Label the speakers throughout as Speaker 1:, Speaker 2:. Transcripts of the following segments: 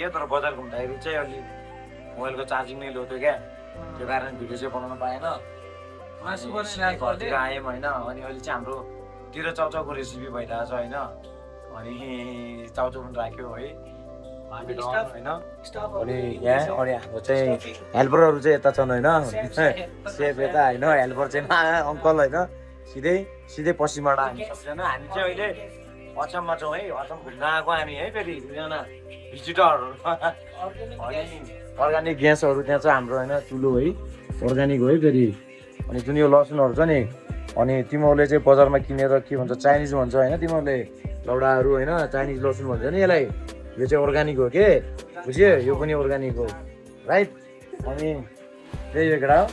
Speaker 1: आइयो तर बजार घुम्दाखेरि चाहिँ अलि मोबाइलको चार्जिङ नै लो थियो क्या त्यो कारण भिडियो चाहिँ बनाउन पाएन घरतिर आयौँ होइन अनि अहिले चाहिँ हाम्रोतिर चाउचाउको रेसिपी भइरहेछ होइन अनि चाउचाउ पनि राख्यो है होइन अनि यहाँ अनि हाम्रो चाहिँ हेल्परहरू चाहिँ यता छन् होइन सेफ यता होइन हेल्पर चाहिँ अङ्कल होइन सिधै पश्चिमबाट हामी सबैजना हामी चाहिँ अहिले अछाममा छौँ है अछाम घुम्न आएको हामी है फेरि दुईजना भिजिटरहरू अनि अर्ग्यानिक ग्यासहरू त्यहाँ छ हाम्रो होइन चुलो है अर्ग्यानिक हो है फेरि अनि जुन यो लसुनहरू छ नि अनि तिमीहरूले चाहिँ बजारमा किनेर के भन्छ चाइनिज भन्छ होइन तिमीहरूले लौडाहरू होइन चाइनिज लसुन भन्छ नि यसलाई यो चाहिँ अर्ग्यानिक हो के बुझ्यो यो पनि अर्ग्यानिक हो राइट अनि त्यही हो केटा हो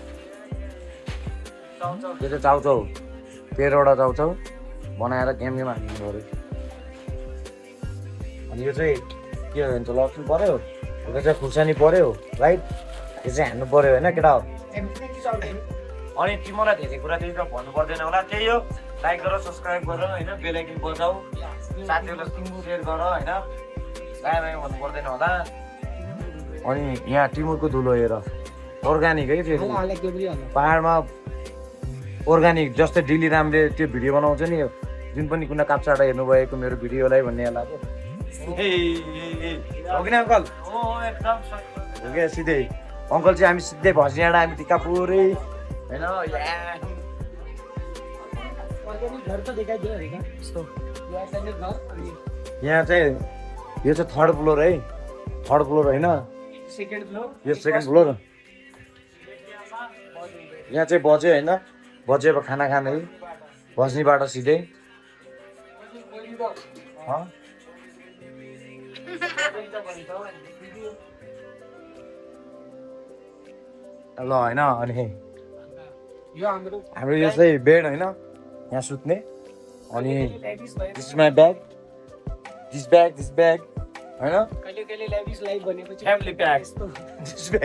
Speaker 1: यो चाहिँ चाउचाउ 13वटा चाउचाउ बनाएर गेम हाल्नु पऱ्यो अनि यो चाहिँ के भन्छ लसुन पऱ्यो यो चाहिँ खुर्सानी पऱ्यो राइट यो चाहिँ हान्नु पऱ्यो होइन केटा हो अनि तिमीलाई धेरै कुरा त्यही त भन्नु पर्दैन होला त्यही हो लाइक गर सब्सक्राइब गर होइन बेल आइकन बजाऊ साथीहरूलाई सेयर गर होइन बाई भन्नु पर्दैन होला अनि यहाँ टिमुरको धुलो हेर अर्ग्यानिक है फेरि पाहाडमा अर्ग्यानिक जस्तै डिली रामले त्यो भिडियो बनाउँछ नि जुन पनि कुना काप्चाबाट हेर्नुभएको मेरो भिडियोलाई भन्ने होला हो कि अङ्कल हो क्या सिधै अङ्कल चाहिँ हामी सिधै भसियाँडा हामी टिकापुरै होइन यहाँ चाहिँ यो चाहिँ थर्ड फ्लोर है थर्ड फ्लोर होइन यो सेकेन्ड फ्लोर यहाँ चाहिँ बज्यो होइन बजेको खाना खाने बस्नीबाट सिधै ल होइन अनि हाम्रो यो चाहिँ बेड होइन यहाँ सुत्ने अनि this my bag this bag होइन family pack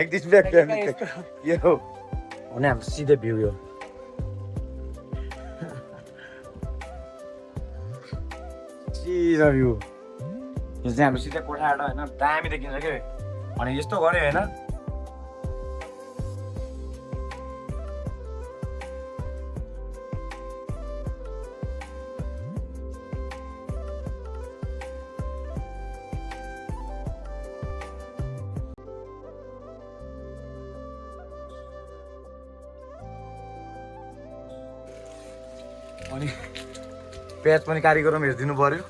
Speaker 1: this bag family pack यो अनि हाम्रो सिधै भ्यू यो सिधा भ्यू यो चाहिँ हाम्रो सिधै कोठाबाट होइन दामी देखिन्छ क्या अनि यस्तो गऱ्यो होइन अनि प्याज पनि कारिगरम हेरिदिनु पर्यो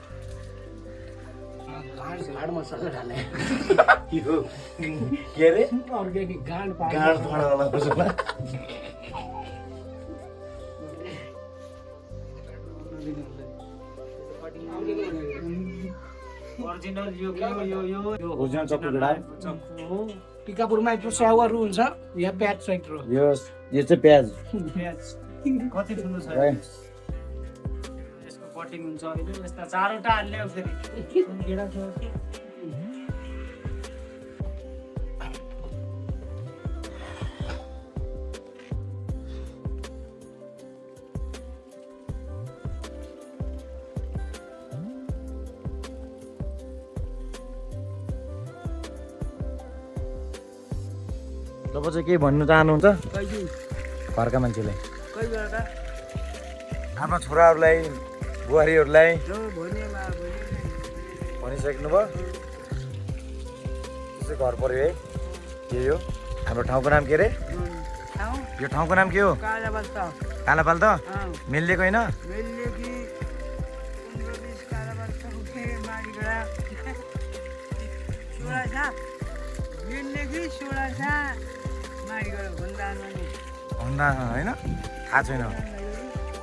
Speaker 1: के अरे गाड फाडावाला मसला ओरिजिनल चक्कु गडा
Speaker 2: टिकापुरमा यत्रो स्याउहरू हुन्छ यहाँ प्याज छ यत्रो
Speaker 1: यो चाहिँ प्याज
Speaker 2: कति ठुलो छ यसको कटिङ हुन्छ अहिले यस्ता चारवटा हाल्ने हो फेरि गेडा छ
Speaker 1: तपाईँ चाहिँ के भन्नु चाहनुहुन्छ घरका मान्छेलाई आफ्ना छोराहरूलाई बुहारीहरूलाई भनिसक्नु भयो त्यसै घर पऱ्यो है यही हो हाम्रो ठाउँको नाम के अरे यो ठाउँको नाम के हो कालापाल त मेलिएको होइन भन्दा होइन थाहा छैन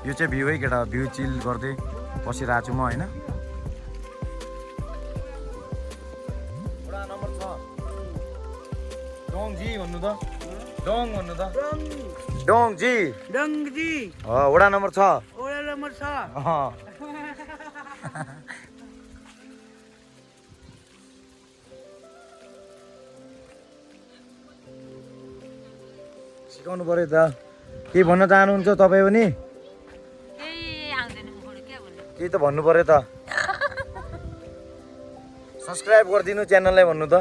Speaker 1: यो चाहिँ भ्यू है केटा भ्यू चिल गर्दै बसिरहेको छु म होइन वडा नम्बर 6 डोङजी भन्नु त डोङ भन्नु त डोङजी वडा नम्बर 6 सिकाउनु पर्यो त के भन्न चाहनुहुन्छ तपाईँ पनि केही त भन्नु पर्यो त सब्सक्राइब गरिदिनु च्यानललाई भन्नु त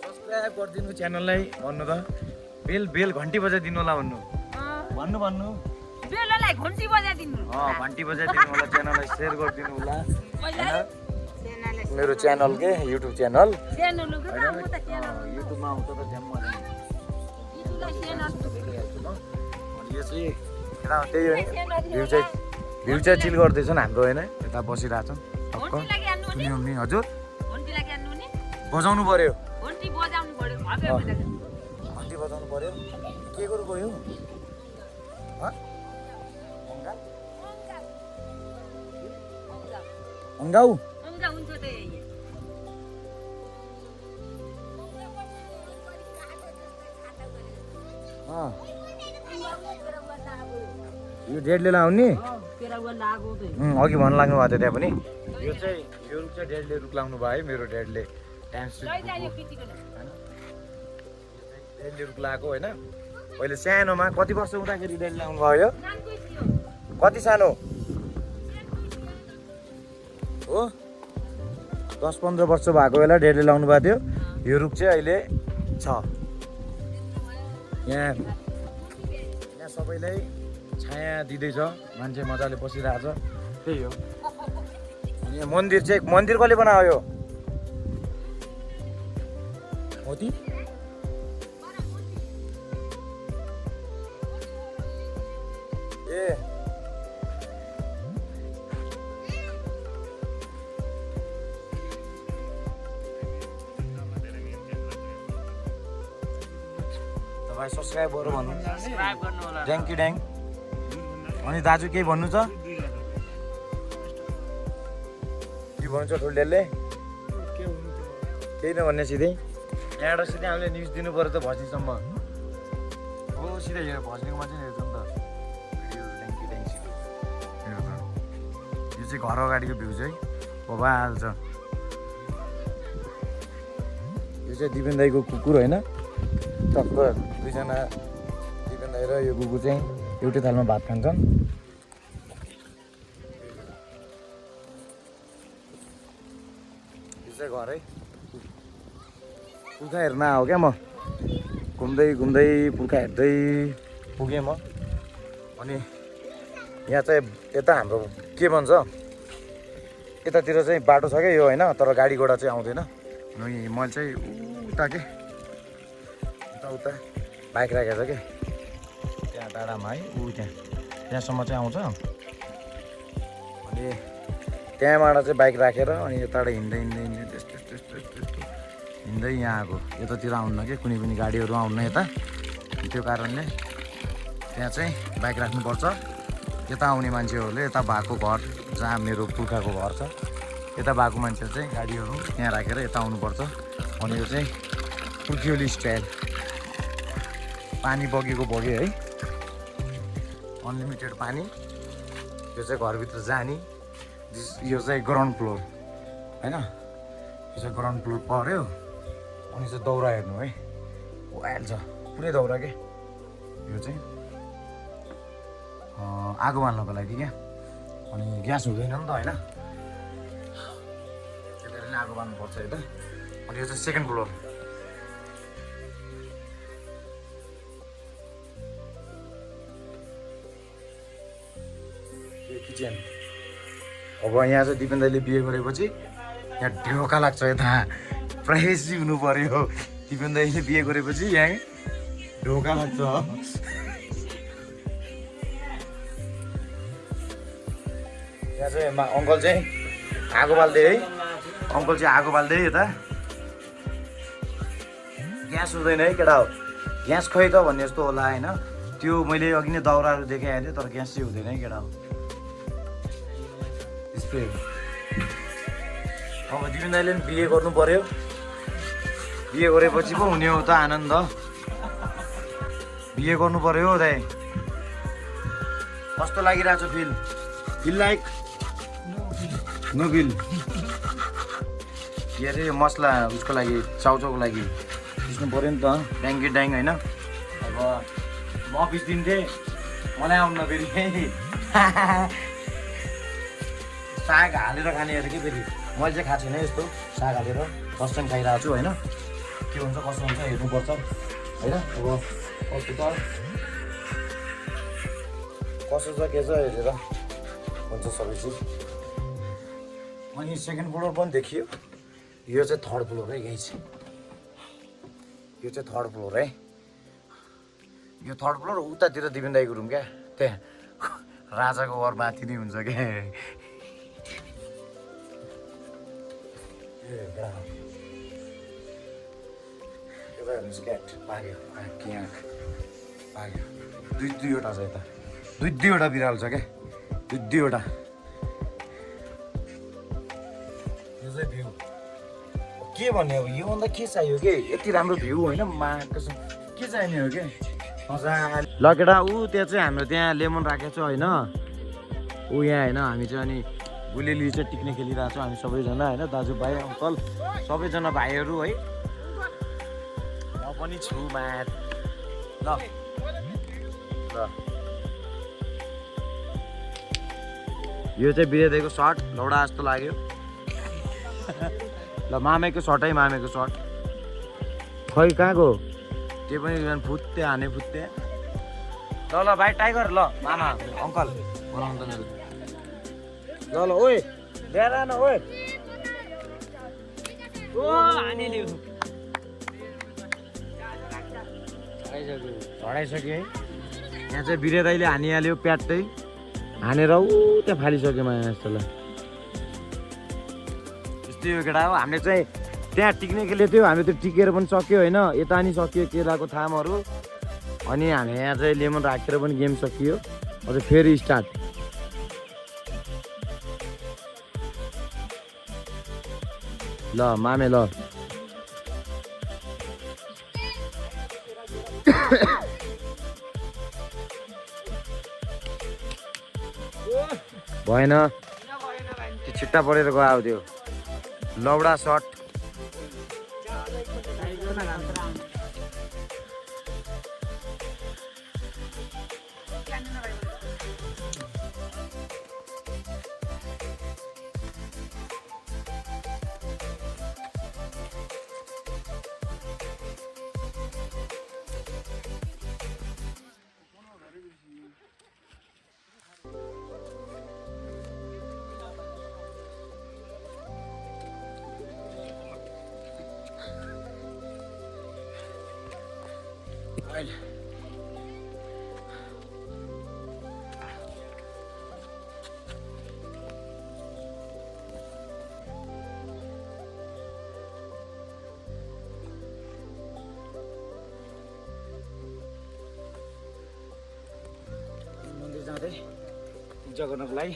Speaker 1: सब्स्क्राइब गरिदिनु च्यानललाई भन्नु त बेल घन्टी बजाइदिनु होला भन्नु
Speaker 3: बेललाई घन्टी बजाइदिनु
Speaker 1: घन्टी बजाइदिनु होला च्यानललाई सेयर गरिदिनु होला मेरो च्यानल के युट्युब च्यानल युट्युबमा आउँछ त ज्याम यो चाहिँ त्यही हो भ्यू चाहिँ चिल गर्दैछन् हाम्रो होइन यता बसिरहेछौँ नि हजुर बजाउनु पर्यो घन्टी बजाउनु पर्यो के गर्नु गयो अङ्गाउ यो डेडले लाउने अघि भन्न लाग्नु भएको थियो त्यहाँ पनि यो रुख चाहिँ डेडले रुख लाउनु भयो है मेरो डेडले डेडले रुख लगाएको होइन पहिले सानोमा कति वर्ष हुँदाखेरि डेडले लाउनु भयो कति सानो हो 10-15 वर्ष भएको बेला डेडले लाउनु भएको थियो यो रुख चाहिँ अहिले छ यहाँ सबैलाई छाया दिँदैछ मान्छे मजाले बसिरहेछ त्यही हो अनि यहाँ मन्दिर कसले बनायो मोती ए तपाईँ सब्स्क्राइब गर्नु भन्नु थ्याङ्क यू अनि दाजु केही भन्नु छ के भन्नु छ ठुल्डेलले केही नभन्ने सिधै यहाँबाट सिधै हामीले न्युज दिनु पऱ्यो त भस्नीसम्म हो सिधै हेर भस्नीको मान्छे हेर्छ नि त यो चाहिँ घर अगाडिको भ्यू चाहिँ बाबा हाल्छ यो चाहिँ दिपेन दाईको कुकुर होइन टक्क दुईजना दिपेन दाई र यो कुकुर चाहिँ एउटै थालमा भात खान्छन् यो चाहिँ घर है पुर्खा हेर्न आयो क्या म घुम्दै पुर्खा हेर्दै पुगेँ म अनि यहाँ चाहिँ यता हाम्रो के भन्छ यतातिर चाहिँ बाटो छ क्या यो होइन तर गाडी घोडा चाहिँ आउँदैन अनि मैले चाहिँ उता के उता बाइक राखेको छ कि त्यहाँ टाढामा है त्यहाँसम्म चाहिँ आउँछ अनि त्यहाँबाट चाहिँ बाइक राखेर अनि यताबाट हिँड्दै त्यस्तो हिँड्दै यहाँ आएको यतातिर आउन्न कि कुनै पनि गाडीहरू आउन्न यता त्यो कारणले त्यहाँ चाहिँ बाइक राख्नुपर्छ यता आउने मान्छेहरूले यता भएको घर जहाँ मेरो पुर्खाको घर छ यता भएको मान्छेहरू चाहिँ गाडीहरू त्यहाँ राखेर यता आउनुपर्छ अनि यो चाहिँ पुर्खियोली स्टाइल पानी बगेको बग्यो है अनलिमिटेड पानी यो चाहिँ घरभित्र जाने यो चाहिँ ग्राउन्ड फ्लोर होइन यो चाहिँ ग्राउन्ड फ्लोर पर्यो अनि चाहिँ दौरा हेर्नु है वाइल्ड छ पुरै दौरा के यो चाहिँ आगो बाल्नको लागि क्या अनि ग्यास हुँदैन नि त होइन त्यही नै आगो बाल्नुपर्छ यता अनि यो चाहिँ सेकेन्ड फ्लोर किचन अब यहाँ चाहिँ दिपेन दाइले बिहे गरेपछि यहाँ ढोका लाग्छ यता प्राइभेसी हुनु पर्यो दिपेन दाइले बिहे गरेपछि यहाँ ढोका लाग्छ यहाँ चाहिँ अङ्कल चाहिँ आगो बाल्दै है अङ्कल चाहिँ आगो बाल्दै यता ग्यास हुँदैन है केटा हो ग्यास खै त भन्ने जस्तो होला होइन त्यो मैले अघि नै दाउराहरू देखाएको थिएँ तर ग्यास चाहिँ हुँदैन है केटा हो अब दिपेन दाइले पनि बिहे गर्नु पर्यो बिहे गरेपछि पो हुने हो त आनन्द बिहे गर्नु पर्यो हो दाइ कस्तो लागिरहेछ फिल लाइक नो बिल के अरे मसला उसको लागि चाउचाउको लागि पिस्नु पऱ्यो नि त ड्याङ्गी ड्याङ होइन अब म पिस्दिन्थेँ मलाई आउनु फेरि साग हालेर खाने अरे के फेरि मैले चाहिँ खाएको छैन यस्तो साग हालेर फर्स्ट टाइम खाइरहेको छु होइन के हुन्छ कसो हुन्छ हेर्नुपर्छ होइन अब कस्तो छ कसो छ के छ हेरेर हुन्छ सबै चिज अनि सेकेन्ड फ्लोर पनि देखियो यो चाहिँ थर्ड फ्लोर है गाइस यो चाहिँ थर्ड फ्लोर है यो थर्ड फ्लोर उतातिर दिपेन दाइको रुम क्या त्यहाँ राजाको घर माथि नै हुन्छ क्या हेर्नुहोस् क्याट पाग्यो पाग्यो दुईवटा छ यता दुईवटा बिरालो छ क्या दुईवटा यो चाहिँ भ्यू के भन्ने अब योभन्दा के चाहियो के यति राम्रो भ्यू होइन माको के चाहिने हो के ल केटा ऊ त्यहाँ चाहिँ हाम्रो त्यहाँ लेमन राखेको छ होइन ऊ यहाँ होइन हामी चाहिँ अनि गुलेली चाहिँ टिक्ने खेलिरहेको छौँ हामी सबैजना होइन दाजुभाइ अङ्कल सबैजना भाइहरू है म पनि छु म्याथ ल ल यो चाहिँ बिरेदेखिको सर्ट लौडा जस्तो लाग्यो ल मामेको सर्ट है मामेको सर्ट खै कहाँको त्यो पनि फुत्ते हाने फुत्ते ल ल भाइ टाइगर ल मामा अङ्कल बोलाउनु त मेरो ल ल ओए ल्याएर न ओए
Speaker 2: ओ हाने ल्याउ
Speaker 1: झडाइसक्यो है यहाँ चाहिँ बिरे दाइले हानिहाल्यो प्याटै हानेर ऊ त्यहाँ फालिसक्यो माया जस्तो ल त्यस्तै हो केटा हो हामीले चाहिँ त्यहाँ टिक्ने खेलेको थियो हामीले त्यो टिकेर पनि सक्यो होइन यता नि सकियो केलाको थामहरू अनि हामी यहाँ चाहिँ लेमन राखेर पनि गेम सकियो अझ फेरि स्टार्ट ल मामे ल भएन त्यो छिट्टा परेर गयो त्यो लौडा सर्ट मन्दिर जाँदै पूजा गर्नको लागि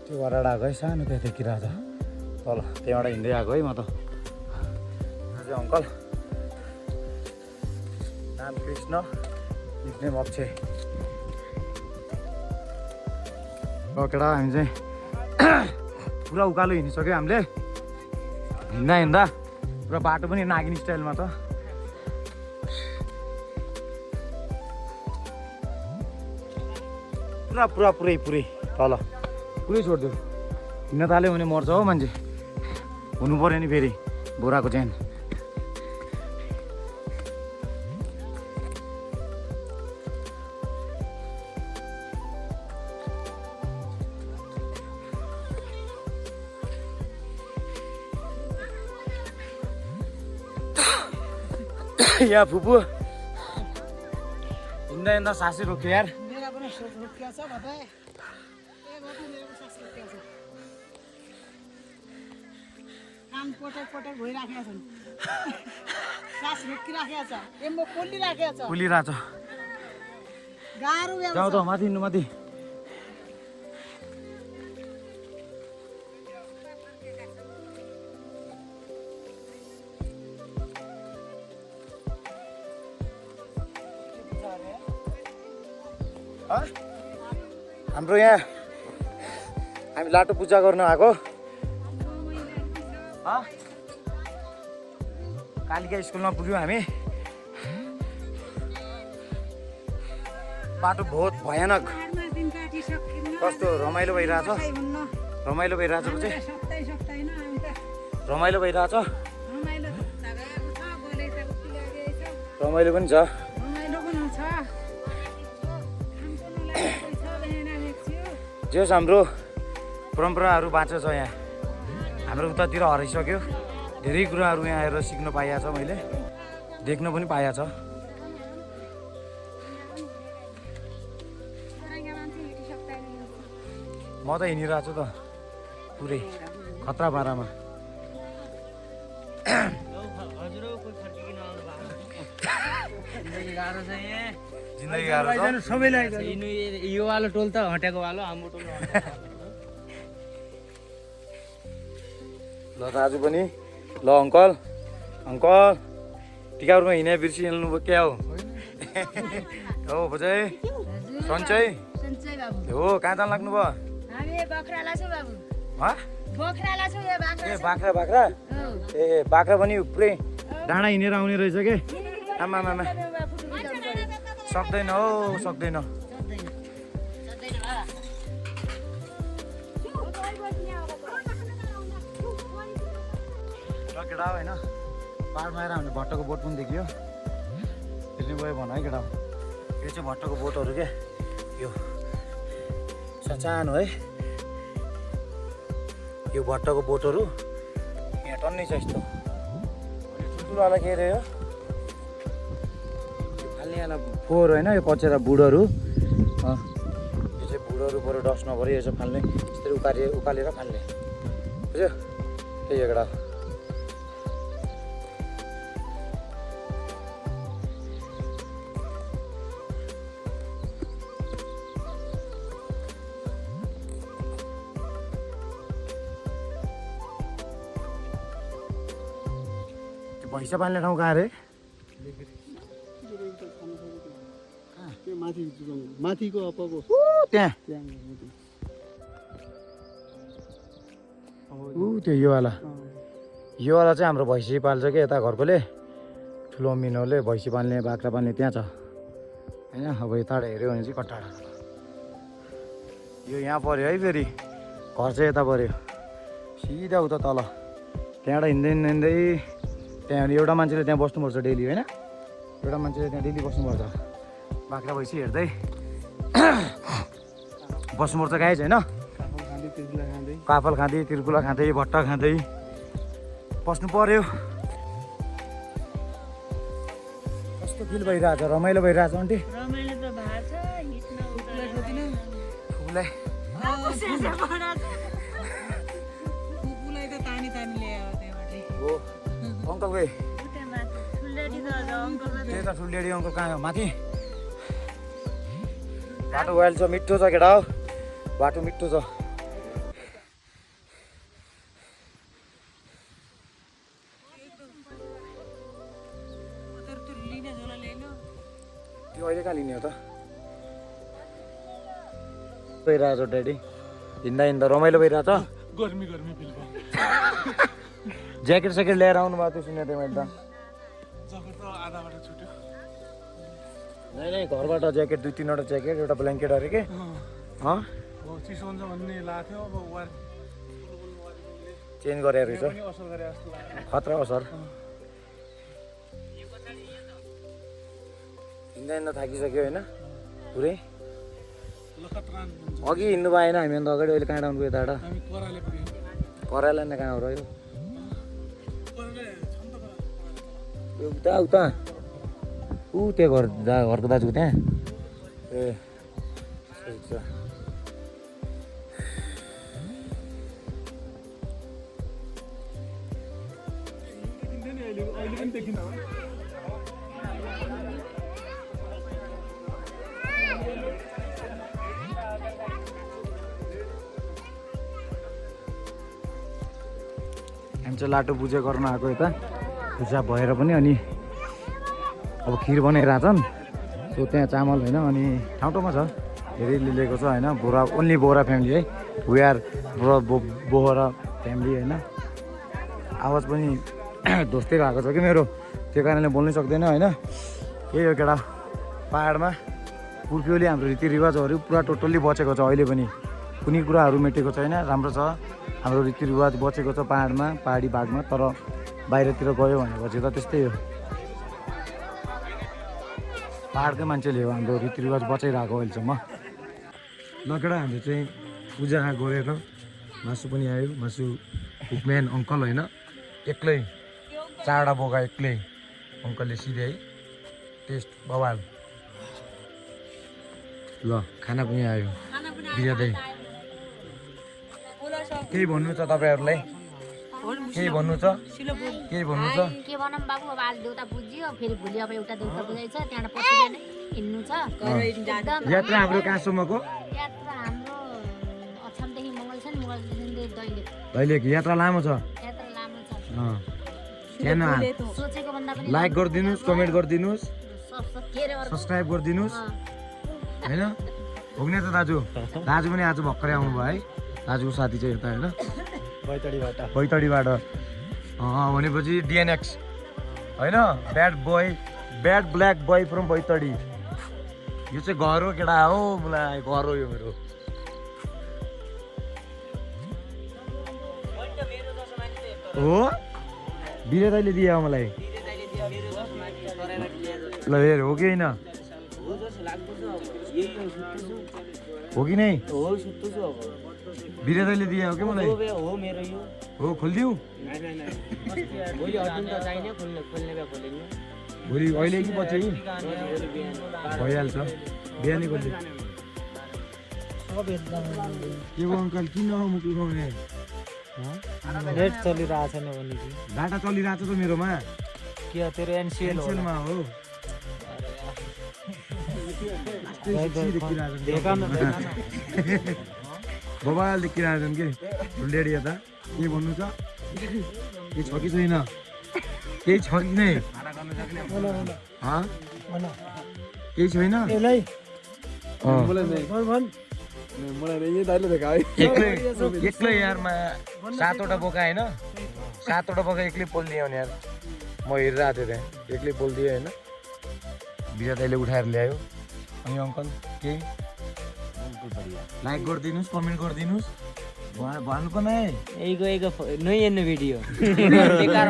Speaker 1: त्यो भएर आएको है सानो त्यहाँदेखि राजा तल त्यहाँबाट हिँड्दै आएको है म त आज अङ्कल नाम कृष्ण निक्नेम अक्षय केटा हामी चाहिँ पुरा उकालो हिँडिसक्यो हामीले हिँड्दा हिँड्दा पुरा बाटो पनि नागिनी स्टाइलमा त पुरै तल पुरै छोडिदियो हिँड्न थाल्यो भने मर्छ हो मान्छे हुनु पऱ्यो नि फेरि बोराको चेन यहाँ फुपू हिँड्दा हिँड्दा सासै रोक्यो यार
Speaker 2: मेरा पनि सोच रोकिया छ बताए ए बाबु मेरो पनि सास रोकिया छ कान पटक भइराखेका छन् सास रोकिराखेका छ एमो पोलिराखेका छ
Speaker 1: पोलिरहेछ
Speaker 2: गाह्रो
Speaker 1: जाऊ त माथि हिँड्नु माथि हाम्रो यहाँ हामी लाटो पूजा गर्न आएको कालिका स्कुलमा पुग्यौँ हामी बाटो बहुत भयानक कस्तो रमाइलो भइरहेछ रमाइलो भइरहेछ चाहिँ रमाइलो भइरहेछ रमाइलो पनि छ जे होस् हाम्रो परम्पराहरू बाँचेको छ यहाँ हाम्रो उतातिर हराइसक्यो धेरै कुराहरू यहाँ आएर सिक्न पाइएको छ मैले देख्न पनि पाइएको छ म त हिँडिरहेको छु त पुरै खतरा पारामा जिन्दगी गाह्रो छ सबैलाई यो वालो टोल त हटेको वालो हाम्रो टोल ल दाजु पनि ल अङ्कल अङ्कल टिकापुरमा हिँडे बिर्सिहाल्नु भयो क्या हो हो बजै सन्चै हो कहाँ जान लाग्नु भयो ए बाख्रा बाख्रा ए बाख्रा पनि पुरै डाँडा हिँडेर आउने रहेछ के आमा सक्दैन हौ सक्दैन केटा होइन पाहाडमा आएर हामीले भट्टको बोट पनि देखियो खेल्नु गयो भन है केटा यो चाहिँ भट्टको बोटहरू क्या यो सानो है यो भट्टको बोटहरू यहाँ टन्नै छ यस्तो ठुल्ठुलोवाला के अरे यो फाल्नेवाला फोहोर होइन यो पचेर बुढहरू यो चाहिँ बुढहरू पऱ्यो डस्ट नपऱ्यो यो चाहिँ फाल्ने यस्तरी उकालेर फाल्ने बुझ्यो त्यही एउटा भैँसा पाल्ने ठाउँ कहाँ अरे
Speaker 3: माथिको अपको
Speaker 1: त्यहाँ त्यो योवाला चाहिँ हाम्रो भैँसी पाल्छ कि यता घरकोले ठुलो मिनोले भैँसी पाल्ने बाख्रा पाल्ने त्यहाँ छ होइन अब यताबाट हेऱ्यो भने चाहिँ कट्टा यो यहाँ पऱ्यो है फेरि घर चाहिँ यता पऱ्यो सिधा उता तल त्यहाँबाट हिँड्दै हिँड्दै त्यहाँ एउटा मान्छेले त्यहाँ बस्नुपर्छ डेली होइन एउटा मान्छेले त्यहाँ डेली बस्नुपर्छ बाख्रा भैँसी हेर्दै बस्नुपर्छ गाई चाहिँ होइन काफल खाँदै तिर्कुला खाँदै भट्टा खाँदै बस्नु पर्यो कस्तो फिल भइरहेछ रमाइलो भइरहेछ आन्टी हो अङ्कल गए त्यही त ठुल्डेडी अङ्कल कहाँ हो माथि बाटो वाइल छ मिठो छ केटा हो बाटो मिठो छ त्यो अहिले कहाँ लिने हो त भइरहेछ ड्याडी हिँड्दा हिँड्दा रमाइलो भइरहेछ
Speaker 3: गर्मी गर्मी फिल
Speaker 1: ज्याकेट स्याकेट ल्याएर आउनु भएको थियो सुनेको थिएँ मैले त
Speaker 3: जफर त आधा बाटो छुट्यो
Speaker 1: नै घरबाट ज्याकेट 2-3वटा ज्याकेट एउटा ब्ल्याङ्केट अरे के
Speaker 3: हो चिसो हुन्छ भन्ने लाग्थ्यो अब वार
Speaker 1: चेन्ज गरेर रहेछ
Speaker 3: पनि असर गरे जस्तो लाग्यो
Speaker 1: खतरा असर हिँड्दा हिँड्दा थाकिसक्यो होइन पुरै
Speaker 3: लखतरान
Speaker 1: अघि हिँड्नु पाएन हामी अन्त अगाडि अहिले कहाँ डाउनु गयो यताबाट
Speaker 3: हामी कराले पुग्यौँ
Speaker 1: कराइला नै कहाँ हो रह्यो
Speaker 3: कराले छन् त
Speaker 1: यो उता उता त्यहाँ घरको दाजुको त्यहाँ ए ठिक छ
Speaker 3: अहिले पनि देखिन
Speaker 1: हामी चाहिँ लाटो पूजा गर्न आएको यता पूजा भएर पनि अनि अब खिर बनाइरहेछन् सो त्यहाँ चामल होइन अनि ठाउँ ठाउँमा छ धेरैले लिएको छ होइन बोरा ओन्ली बोरा फ्यामिली है वी आर बोहरा फ्यामिली होइन आवाज पनि ढोस्दै भएको छ कि मेरो त्यो कारणले बोल्नै सक्दैन होइन यही हो केटा पाहाडमा पुर्ख्यौली हाम्रो रीतिरिवाजहरू पुरा टोटल्ली बचेको छ अहिले पनि कुनै कुराहरू मेटेको छैन राम्रो छ हाम्रो रीतिरिवाज बचेको छ पाहाडमा पहाडी भागमा तर बाहिरतिर गयो भनेपछि त त्यस्तै हो पाहाडकै मान्छेले हो हाम्रो रीतिरिवाज बचाइरहेको अहिलेसम्म ल केटा हाम्रो चाहिँ पूजा गरेर मासु पनि आयो मासु कुकम्यान अङ्कल होइन एक्लै चारवटा बोका एक्लै अङ्कलले सिधै है टेस्ट बवाल ल खाना पनि आयो बिरादै केही भन्नु छ तपाईँहरूलाई केही भन्नु छ केही भन्नु छ
Speaker 4: के भनौँ बाबु अब आज देउता पुज्यो फेरि भोलि अब एउटा देउता पुजाइ छ त्यहाँबाट पछि नै हिँड्नु छ
Speaker 1: यात्रा हाम्रो कहाँसम्मको
Speaker 4: यात्रा हाम्रो अछामदेखि मङ्गलसम्म मङ्गलदेखि
Speaker 1: दैलेख यात्रा लामो छ
Speaker 4: यात्रा लामो छ
Speaker 1: त्यहाँ
Speaker 4: सोचेको भन्दा पनि
Speaker 1: लाइक गरिदिनुहोस् कमेन्ट गरिदिनुहोस्
Speaker 4: के अरे अर्को
Speaker 1: सब्सक्राइब गरिदिनुहोस् होइन पुग्ने त दाजु पनि आज भर्खरै आउनु भयो है दाजुको साथी चाहिँ यता होइन बैतडीबाट भनेपछि डिएनएक्स होइन bad black boy from Baitadi यो चाहिँ घर हो केटा हो मलाई घर हो यो मेरो हो बिरे दाइले दिए मलाई ल हेर हो कि होइन हो कि नै बिरे दाइले दिए हो कि मलाई हो खोलिदिऊ भोलि अहिले कि पछि भइहाल्छ बिहानै खोल्दै के हो अङ्कल किन मुख उठाउने
Speaker 5: रेट चलिरहेको छैन भने कि
Speaker 1: डाटा चलिरहेको छ त मेरोमा
Speaker 5: के तेरो एनसिएलमा
Speaker 1: हो बबाल देखिरहेको छन् कि फुलडेडी यता के भन्नु छ के छ कि छैन केही छ कि नै केही छैन एक्लै यारमा 7वटा बोका होइन 7वटा बोका एक्लै पोलिदियो भने यार म हेरिरहेको थिएँ त्यहाँ एक्लै पोलिदिएँ होइन बिरा दाइले उठाएर ल्यायो अनि अङ्कल केही लाइक गरिदिनुहोस् कमेन्ट गरिदिनुहोस् भन्नु पनि
Speaker 5: यहीको नो हेर्नु भिडियो बेकार